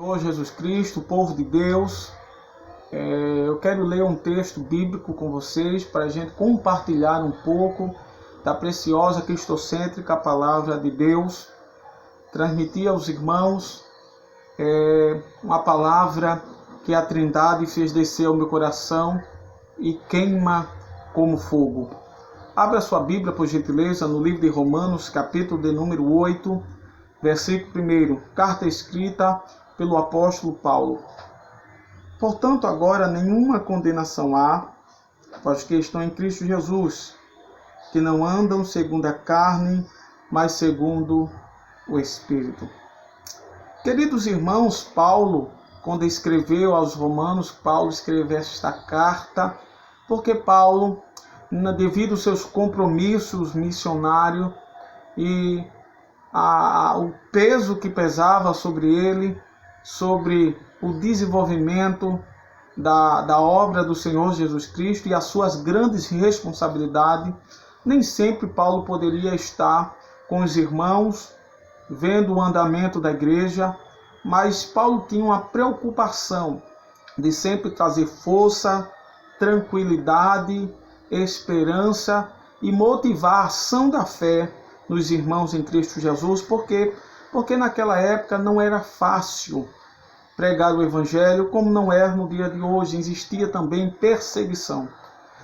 Senhor Jesus Cristo, povo de Deus, eu quero ler um texto bíblico com vocês para a gente compartilhar um pouco da preciosa cristocêntrica palavra de Deus, transmitir aos irmãos uma palavra que a Trindade fez descer ao meu coração e queima como fogo. Abra sua Bíblia, por gentileza, no livro de Romanos, capítulo de número 8, versículo 1, carta escrita pelo apóstolo Paulo. Portanto, agora nenhuma condenação há para os que estão em Cristo Jesus, que não andam segundo a carne, mas segundo o Espírito. Queridos irmãos, Paulo, quando escreveu aos Romanos, Paulo escreveu esta carta, porque Paulo, devido aos seus compromissos missionários e o peso que pesava sobre ele, sobre o desenvolvimento da obra do Senhor Jesus Cristo e as suas grandes responsabilidades, nem sempre Paulo poderia estar com os irmãos, vendo o andamento da igreja, mas Paulo tinha uma preocupação de sempre trazer força, tranquilidade, esperança e motivar a ação da fé nos irmãos em Cristo Jesus, porque naquela época não era fácil pregar o Evangelho, como não é no dia de hoje, existia também perseguição.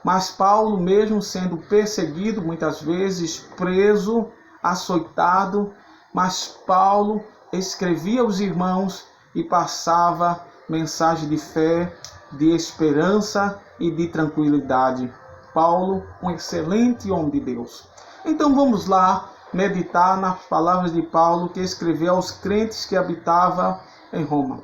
Mas Paulo, mesmo sendo perseguido, muitas vezes preso, açoitado, mas Paulo escrevia aos irmãos e passava mensagem de fé, de esperança e de tranquilidade. Paulo, um excelente homem de Deus. Então vamos lá meditar nas palavras de Paulo que escreveu aos crentes que habitavam em Roma.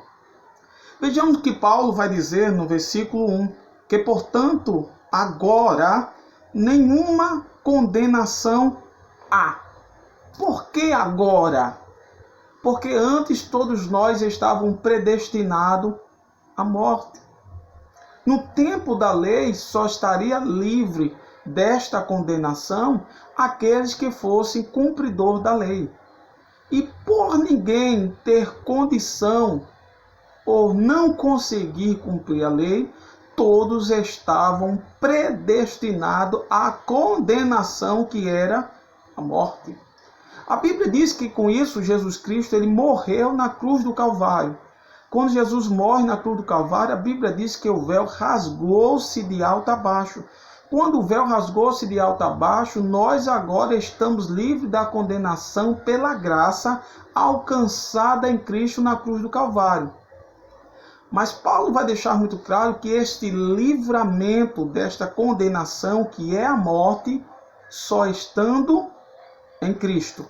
Vejamos o que Paulo vai dizer no versículo 1, que portanto agora nenhuma condenação há. Por que agora? Porque antes todos nós estávamos predestinados à morte. No tempo da lei só estaria livre desta condenação aqueles que fossem cumpridor da lei. E por ninguém ter condição ou não conseguir cumprir a lei, todos estavam predestinados à condenação que era a morte. A Bíblia diz que com isso Jesus Cristo ele morreu na cruz do Calvário. Quando Jesus morre na cruz do Calvário, a Bíblia diz que o véu rasgou-se de alto a baixo. Quando o véu rasgou-se de alto a baixo, nós agora estamos livres da condenação pela graça alcançada em Cristo na cruz do Calvário. Mas Paulo vai deixar muito claro que este livramento desta condenação, que é a morte, só estando em Cristo.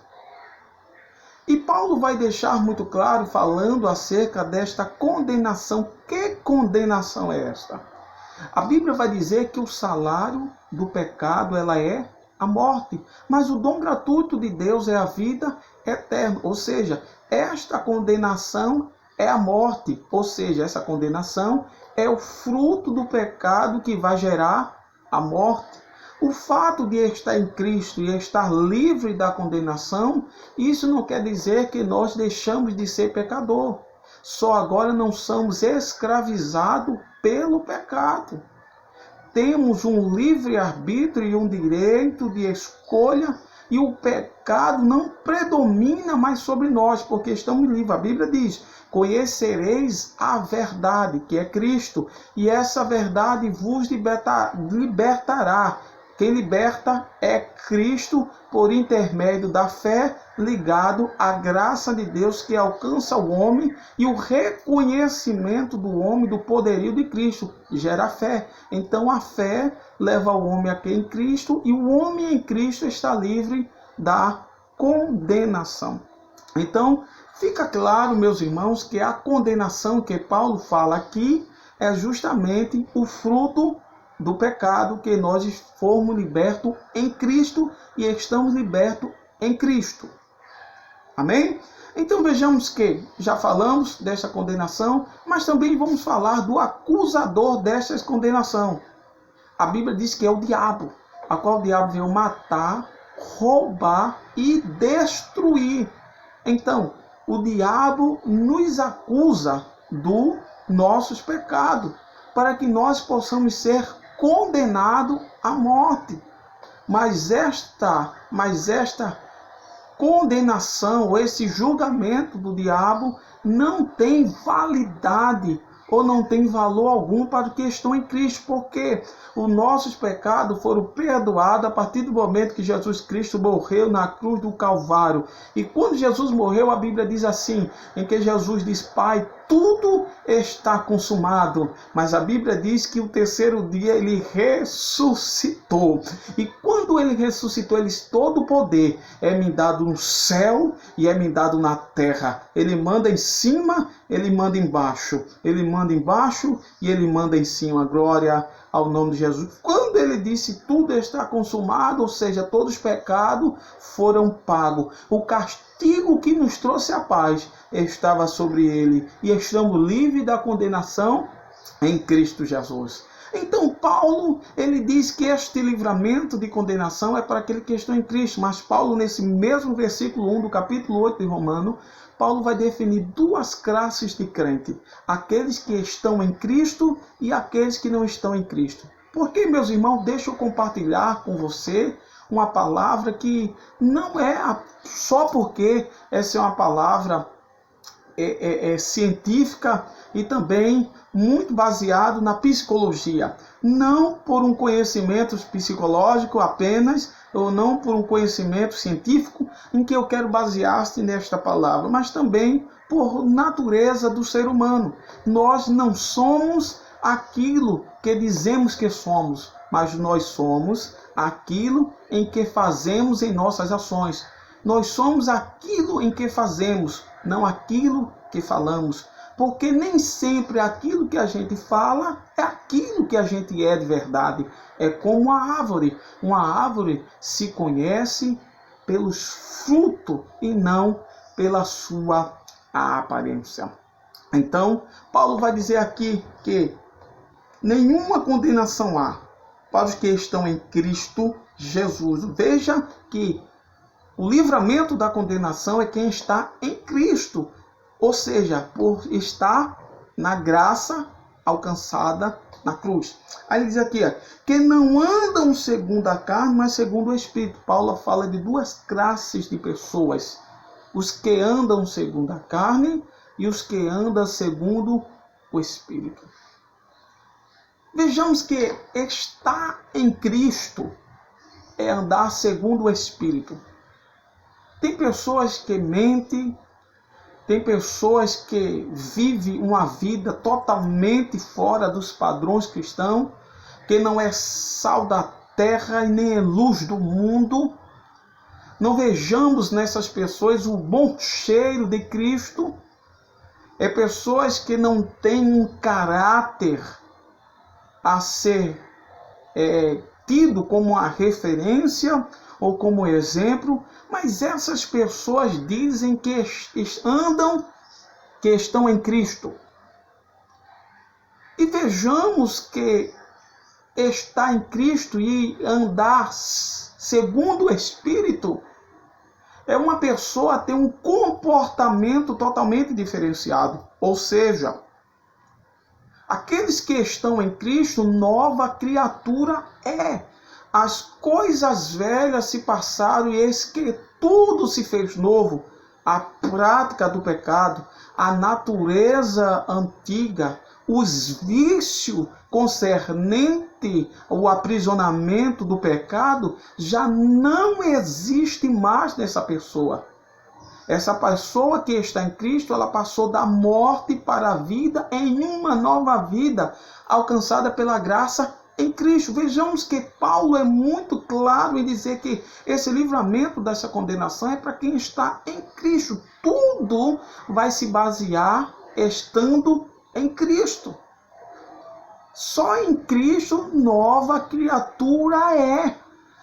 E Paulo vai deixar muito claro, falando acerca desta condenação. Que condenação é esta? A Bíblia vai dizer que o salário do pecado ela é a morte, mas o dom gratuito de Deus é a vida eterna. Ou seja, esta condenação é a morte, ou seja, essa condenação é o fruto do pecado que vai gerar a morte. O fato de estar em Cristo e estar livre da condenação, isso não quer dizer que nós deixamos de ser pecador. Só agora não somos escravizados pelo pecado. Temos um livre-arbítrio e um direito de escolha e o pecado não predomina mais sobre nós, porque estamos livres. A Bíblia diz: conhecereis a verdade, que é Cristo, e essa verdade vos libertará. Quem liberta é Cristo por intermédio da fé, ligado à graça de Deus que alcança o homem e o reconhecimento do homem do poderio de Cristo gera fé. Então a fé leva o homem a crer em Cristo e o homem em Cristo está livre da condenação. Então fica claro, meus irmãos, que a condenação que Paulo fala aqui é justamente o fruto do pecado, que nós fomos libertos em Cristo e estamos libertos em Cristo. Amém? Então vejamos que já falamos desta condenação, mas também vamos falar do acusador desta condenação. A Bíblia diz que é o diabo, a qual o diabo veio matar, roubar e destruir. Então, o diabo nos acusa dos nossos pecados, para que nós possamos ser condenados à morte. Mas esta condenação, esse julgamento do diabo não tem validade ou não tem valor algum para os que estão em Cristo, porque os nossos pecados foram perdoados a partir do momento que Jesus Cristo morreu na cruz do Calvário. E quando Jesus morreu, a Bíblia diz assim, em que Jesus diz: Pai, tudo está consumado. Mas a Bíblia diz que o terceiro dia ele ressuscitou. E quando ele ressuscitou, ele disse: todo o poder é me dado no céu e é me dado na terra. Ele manda em cima, ele manda embaixo. Ele manda embaixo e ele manda em cima. Glória ao nome de Jesus. Quando ele disse tudo está consumado, ou seja, todos os pecados foram pagos. O castigo que nos trouxe a paz estava sobre ele e estamos livres da condenação em Cristo Jesus. Então Paulo, ele diz que este livramento de condenação é para aquele que está em Cristo. Mas Paulo, nesse mesmo versículo 1 do capítulo 8 de Romanos, Paulo vai definir duas classes de crente: aqueles que estão em Cristo e aqueles que não estão em Cristo. Porque, meus irmãos, deixa eu compartilhar com você uma palavra que não é só porque essa é uma palavra científica e também muito baseado na psicologia. Não por um conhecimento psicológico apenas, ou não por um conhecimento científico em que eu quero basear-se nesta palavra, mas também por natureza do ser humano. Nós não somos aquilo que dizemos que somos, mas nós somos aquilo em que fazemos em nossas ações. Nós somos aquilo em que fazemos, não aquilo que falamos. Porque nem sempre aquilo que a gente fala é aquilo que a gente é de verdade. É como uma árvore. Uma árvore se conhece pelos frutos e não pela sua aparência. Então, Paulo vai dizer aqui que nenhuma condenação há para os que estão em Cristo Jesus. Veja que o livramento da condenação é quem está em Cristo. Ou seja, por estar na graça alcançada na cruz. Aí ele diz aqui, que não andam segundo a carne, mas segundo o Espírito. Paulo fala de duas classes de pessoas: os que andam segundo a carne e os que andam segundo o Espírito. Vejamos que estar em Cristo é andar segundo o Espírito. Tem pessoas que mentem, tem pessoas que vivem uma vida totalmente fora dos padrões cristãos, que não é sal da terra e nem é luz do mundo. Não vejamos nessas pessoas o bom cheiro de Cristo. É pessoas que não têm um caráter a ser tido como uma referência ou como exemplo, mas essas pessoas dizem que estão em Cristo. E vejamos que estar em Cristo e andar segundo o Espírito é uma pessoa ter um comportamento totalmente diferenciado. Ou seja, aqueles que estão em Cristo, nova criatura é. As coisas velhas se passaram e eis que tudo se fez novo. A prática do pecado, a natureza antiga, os vícios concernentes ao aprisionamento do pecado já não existe mais nessa pessoa. Essa pessoa que está em Cristo, ela passou da morte para a vida em uma nova vida, alcançada pela graça em Cristo. Vejamos que Paulo é muito claro em dizer que esse livramento dessa condenação é para quem está em Cristo. Tudo vai se basear estando em Cristo. Só em Cristo nova criatura é.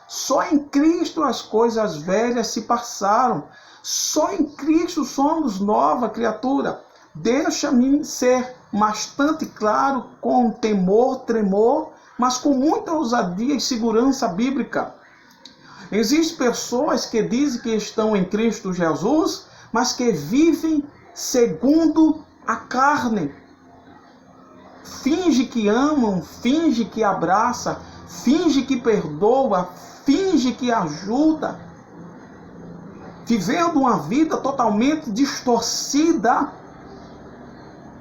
Só em Cristo as coisas velhas se passaram. Só em Cristo somos nova criatura. Deixa-me ser bastante claro, com temor, tremor, mas com muita ousadia e segurança bíblica. Existem pessoas que dizem que estão em Cristo Jesus, mas que vivem segundo a carne. Finge que amam, finge que abraça, finge que perdoa, finge que ajuda, vivendo uma vida totalmente distorcida.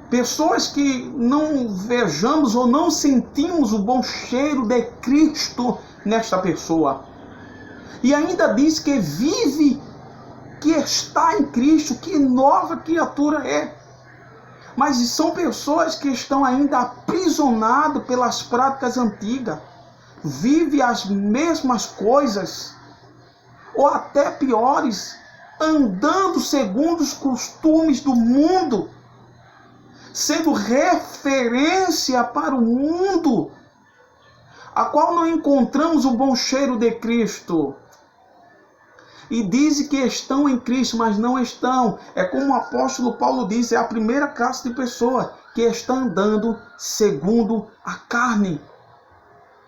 Pessoas que não vejamos ou não sentimos o bom cheiro de Cristo nesta pessoa. E ainda diz que vive, que está em Cristo, que nova criatura é. Mas são pessoas que estão ainda aprisionadas pelas práticas antigas. Vive as mesmas coisas, ou até piores, andando segundo os costumes do mundo, sendo referência para o mundo, a qual não encontramos o bom cheiro de Cristo. E dizem que estão em Cristo, mas não estão. É como o apóstolo Paulo diz, é a primeira classe de pessoa que está andando segundo a carne.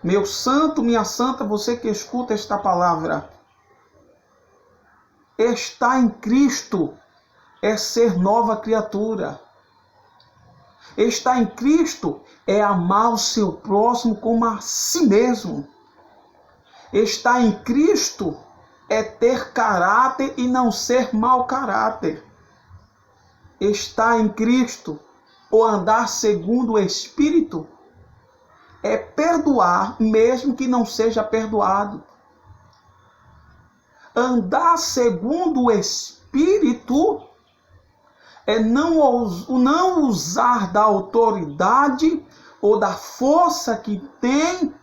Meu santo, minha santa, você que escuta esta palavra, estar em Cristo é ser nova criatura. Estar em Cristo é amar o seu próximo como a si mesmo. Estar em Cristo é ter caráter e não ser mau caráter. Estar em Cristo, ou andar segundo o Espírito, é perdoar mesmo que não seja perdoado. Andar segundo o Espírito é não usar da autoridade ou da força que tem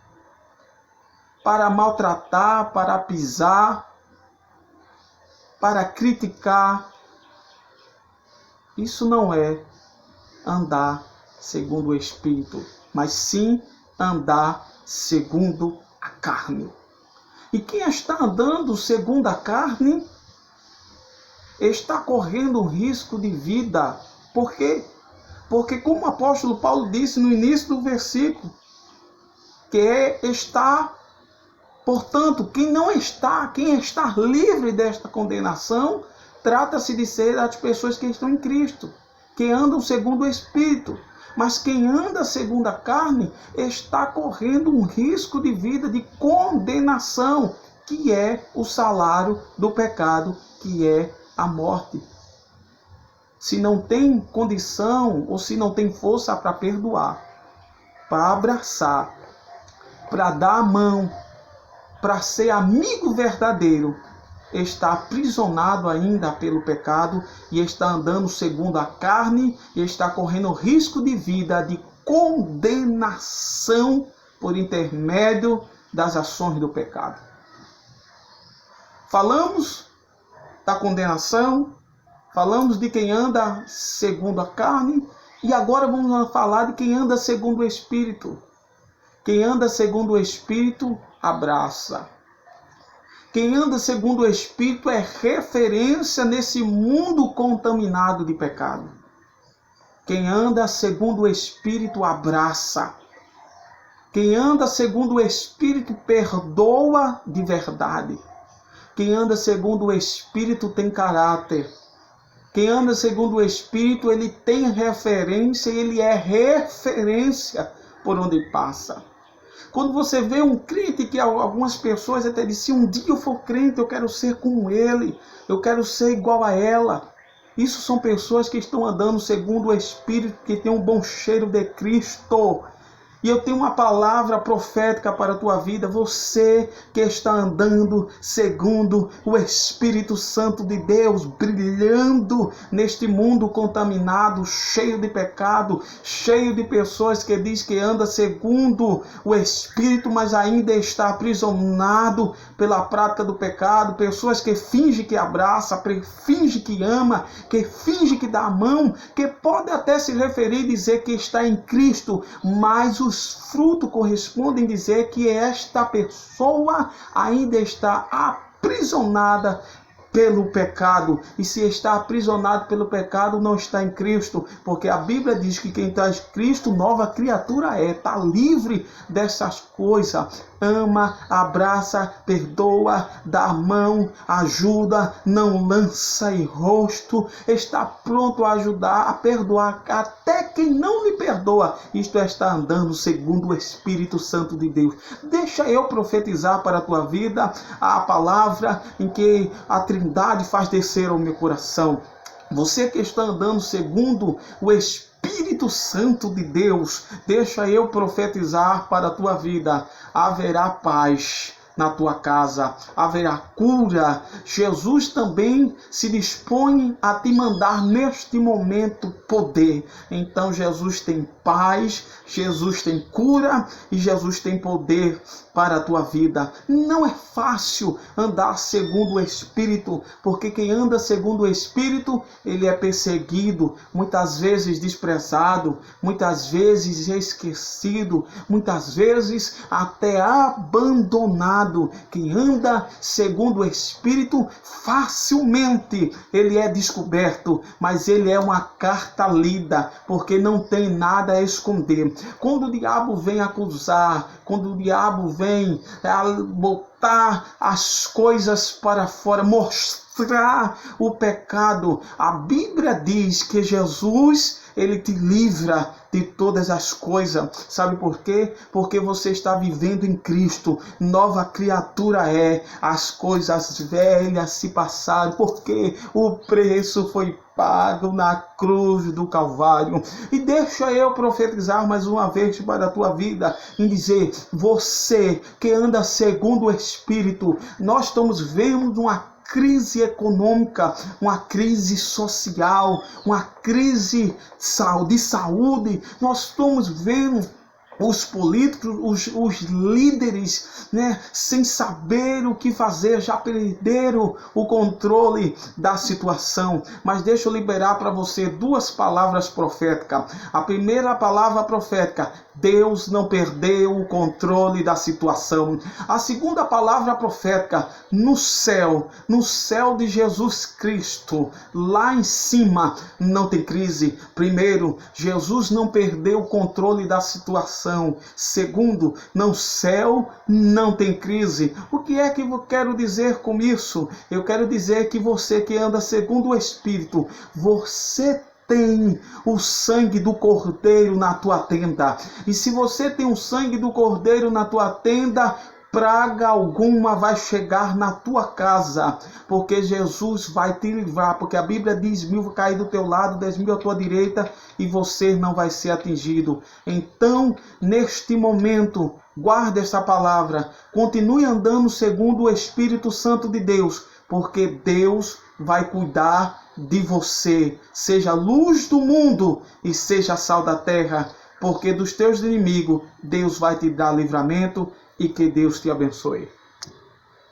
para maltratar, para pisar, para criticar. Isso não é andar segundo o Espírito, mas sim andar segundo a carne. E quem está andando segundo a carne está correndo um risco de vida. Por quê? Porque, como o apóstolo Paulo disse no início do versículo, que está, portanto, quem está livre desta condenação, trata-se de ser as pessoas que estão em Cristo, que andam segundo o Espírito. Mas quem anda segundo a carne está correndo um risco de vida de condenação, que é o salário do pecado, que é a morte. Se não tem condição ou se não tem força para perdoar, para abraçar, para dar a mão, para ser amigo verdadeiro, está aprisionado ainda pelo pecado e está andando segundo a carne e está correndo risco de vida, de condenação por intermédio das ações do pecado. Falamos da condenação, falamos de quem anda segundo a carne e agora vamos falar de quem anda segundo o Espírito. Quem anda segundo o Espírito abraça. Quem anda segundo o Espírito é referência nesse mundo contaminado de pecado. Quem anda segundo o Espírito abraça. Quem anda segundo o Espírito perdoa de verdade. Quem anda segundo o Espírito tem caráter. Quem anda segundo o Espírito, ele tem referência, ele é referência por onde passa. Quando você vê um crente, que algumas pessoas até dizem, um dia eu for crente, eu quero ser como ele, eu quero ser igual a ela. Isso são pessoas que estão andando segundo o Espírito, que tem um bom cheiro de Cristo. E eu tenho uma palavra profética para a tua vida, você que está andando segundo o Espírito Santo de Deus, brilhando neste mundo contaminado, cheio de pecado, cheio de pessoas que diz que anda segundo o Espírito, mas ainda está aprisionado pela prática do pecado, pessoas que fingem que abraça, fingem que ama, que fingem que dá a mão, que pode até se referir e dizer que está em Cristo, mas os frutos correspondem dizer que esta pessoa ainda está aprisionada pelo pecado. E se está aprisionado pelo pecado, não está em Cristo, porque a Bíblia diz que quem está em Cristo, nova criatura é, está livre dessas coisas. ama, abraça, perdoa, dá a mão, ajuda, não lança em rosto, está pronto a ajudar, a perdoar até quem não lhe perdoa. Isto é estar andando segundo o Espírito Santo de Deus. Deixa eu profetizar para a tua vida a palavra em que a Trindade faz descer ao meu coração. Você que está andando segundo o Espírito Santo de Deus, deixa eu profetizar para a tua vida. Haverá paz na tua casa, haverá cura. Jesus também se dispõe a te mandar neste momento poder. Então Jesus tem paz, Jesus tem cura e Jesus tem poder para a tua vida. Não é fácil andar segundo o Espírito, porque quem anda segundo o Espírito, ele é perseguido, muitas vezes desprezado, muitas vezes esquecido, muitas vezes até abandonado. Quem anda segundo o Espírito, facilmente ele é descoberto, mas ele é uma carta lida, porque não tem nada a esconder. Quando o diabo vem acusar, quando o diabo vem botar as coisas para fora, mostrar o pecado, a Bíblia diz que Jesus, ele te livra de todas as coisas. Sabe por quê? Porque você está vivendo em Cristo. Nova criatura é. As coisas velhas se passaram, porque o preço foi pago na cruz do Calvário. E deixa eu profetizar mais uma vez para a tua vida, em dizer, você que anda segundo o Espírito, nós estamos vendo uma crise econômica, uma crise social, uma crise de saúde. Nós estamos vendo os políticos, os líderes, sem saber o que fazer, já perderam o controle da situação. Mas deixa eu liberar para você duas palavras proféticas. A primeira palavra profética: Deus não perdeu o controle da situação. A segunda palavra profética: no céu de Jesus Cristo, lá em cima, não tem crise. Primeiro, Jesus não perdeu o controle da situação. Segundo, no céu não tem crise. O que é que eu quero dizer com isso? Eu quero dizer que você que anda segundo o Espírito, você tem o sangue do Cordeiro na tua tenda. E se você tem o sangue do Cordeiro na tua tenda, praga alguma vai chegar na tua casa, porque Jesus vai te livrar, porque a Bíblia diz: 1000 vai cair do teu lado, 10.000 à tua direita, e você não vai ser atingido. Então, neste momento, guarde essa palavra, continue andando segundo o Espírito Santo de Deus, porque Deus vai cuidar de você. Seja luz do mundo e seja sal da terra, porque dos teus inimigos Deus vai te dar livramento. E que Deus te abençoe.